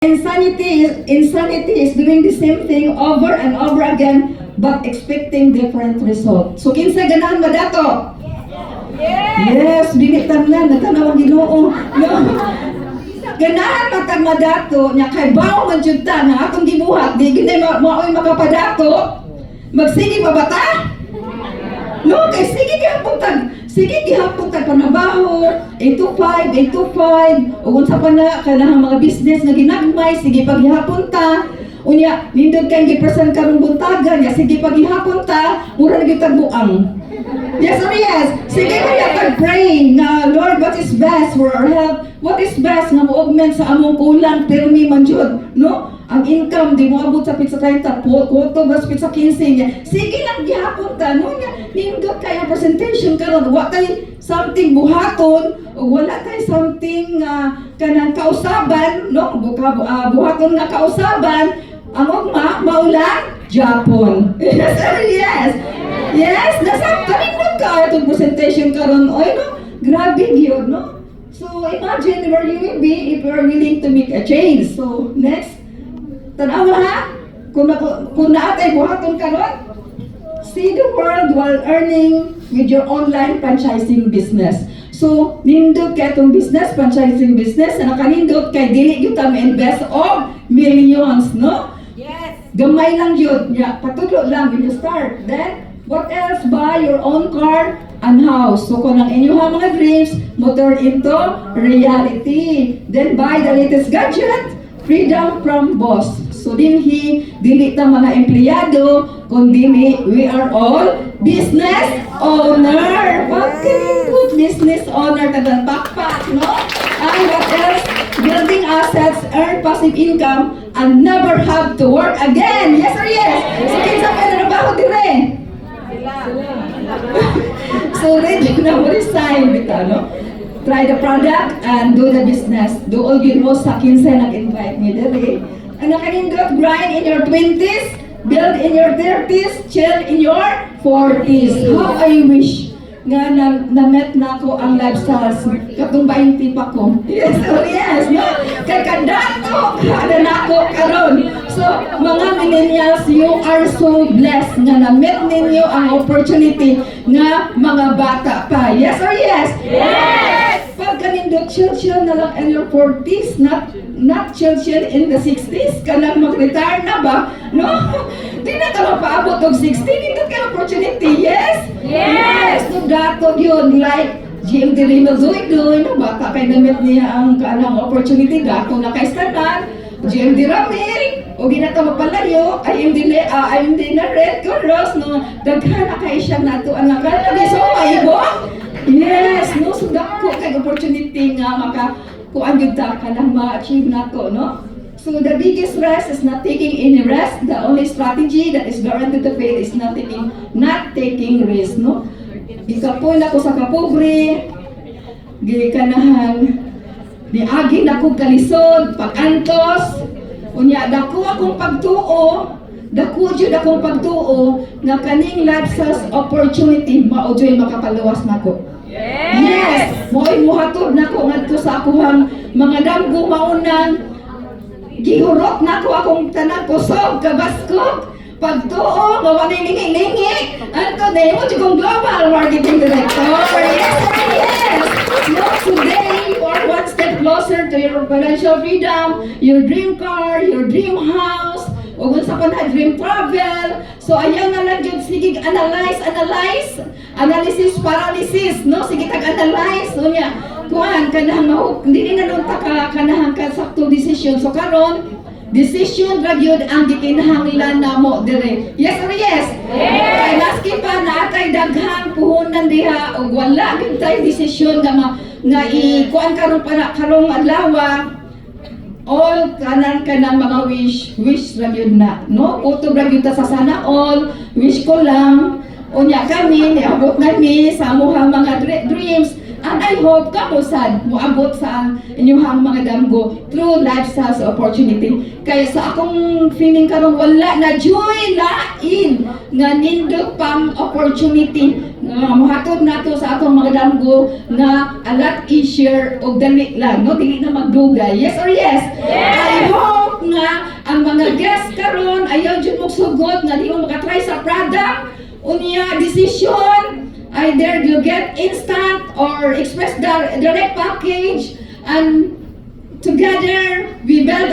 Insanity is doing the same thing over and over again but expecting different results. So kinsa ganahan ba dato? Yes, binitan na natanaw ang Ginoo. No. Ganahan matag madato nya kay bawo man jud ta nga atong gibuhat di gid maoy makapadato. Magsige ba bata? No, kay sige gihapon tag panabaho, 8 to 5, ug unsa pa na kanang mga business nga ginagmay, sige paghihapon ta. Unya, nindot kay gipresent karong buntagan, ya sige paghihapon ta, mura na gyud tag buang. Yes or yes? Sige kaya tag pray nga Lord, what is best for our health? What is best nga mo-augment sa among kulang pero mi man jud, no? Ang income di mo abot sa pizza 30, koto bas pizza 15 niya. Sige lang gihapon ta, no nga nindot kay ang presentation karon wa tay something buhaton o wala tay something kanang kausaban, no? Buhaton nga kausaban, ang ugma maulang Japon. Yes or yes? Yes, nasa kanindot ka atong presentation karon, oy no? Grabe gyud, no? So imagine where you will be if you are willing to make a change. So next, tanawa ha, kung naatay buhaton karon, see the world while earning with your online franchising business. So, nindot kay itong business, franchising business, na nakanindot kay dili gyud ta ma-invest og millions, no? Yes. Gamay lang yun. Yeah, patudlo lang when you start. Then, what else? Buy your own car and house. So, kung ang inyong mga dreams mo turn into reality. Then, buy the latest gadget, freedom from boss. So, dili ta mga empleyado, kundi we are all business owner. Bakit good business owner tagang backpack, no? And what else? Building assets, earn passive income, and never have to work again. Yes or yes? So, kinsa pa na trabaho dire? So, ready na mo resign, bita, no? Try the product and do the business. Do all yun mo sa kinsa nag-invite ni dire. And nakanindot, grind in your 20s, build in your 30s, chill in your 40s. How I wish nga na-met na ko ang lifestyles katong 20 pa ko. Yes, oh yes, no? Kay kadato, kada na ko karon. So, mga millennials, you are so blessed nga na-met ninyo ang opportunity nga mga bata pa. Yes or yes? Yes! Pag kanindot, chill na lang in your 40s, not chill in the 60s, kanang mag-retire na ba? No? Di na ka mapaabot og 60, nindot ka opportunity, yes? Yes! No, dato yun, like, GM Dirino Zoidoy, no, baka kay namit niya ang kanang opportunity, dato na kay Stanan, GM Ramil, o di na ka mapalayo, IMD na Red Coros, no, daghan na kay siya nato ang nagal, so maibo. Yes, no, so dako kay opportunity nga kuan gyud ta kanang ma-achieve nato, no? So the biggest rest is not taking any rest. The only strategy that is guaranteed to fail is not taking risk, no? Ikapoy na ko sa kapobre, gikanahan ni agi na ko kalisod, pagantos, unya dako akong pagtuo, dako jud akong pagtuo nga kaning lifestyles opportunity maudyoy makapaluwas nako. Yes! Mo'y muhatod na ko ngadto sa akuhang mga damgo maunang gihurot na ko akong tanang kusog, kabaskog, pagtuo, nga walay lingi-lingi. Anto na mo kong global marketing director. Yes! Yes! No, today you are one step closer to your financial freedom, your dream car, your dream house, o kung sa panahon, dream travel. So, ayaw na lang dyan, sige, analysis, paralysis, no? Sige, tag-analyze, so niya, kuhan, kanahang hindi na nun kanahang kasakto decision. So, karon decision ra gyud ang gikinahanglan namo dire. Yes or yes? Yes! Kay maski pa naatay daghang puhunan diha, o wala gyud tay decision nga kuan karon para karong adlaw, all kanang mga wish ra gyud na, no? Kutob ra gyud ta sa sana all, wish ko lang, unya kami niabot nami sa amuhang mga dreams, and I hope kamusad moabot sa inyong mga damgo through lifestyles opportunity. Kaya sa akong feeling karon wala na joy lain nga nindot pang opportunity Muhatod nato sa atong mga damgo nga a lot easier og dali lang, no? Dili na magdugay. Yes or yes? I hope nga ang mga guests karon ayaw jud mo sugot nga di mo makatry sa product unya decision. Either you get instant or express direct package, and together we build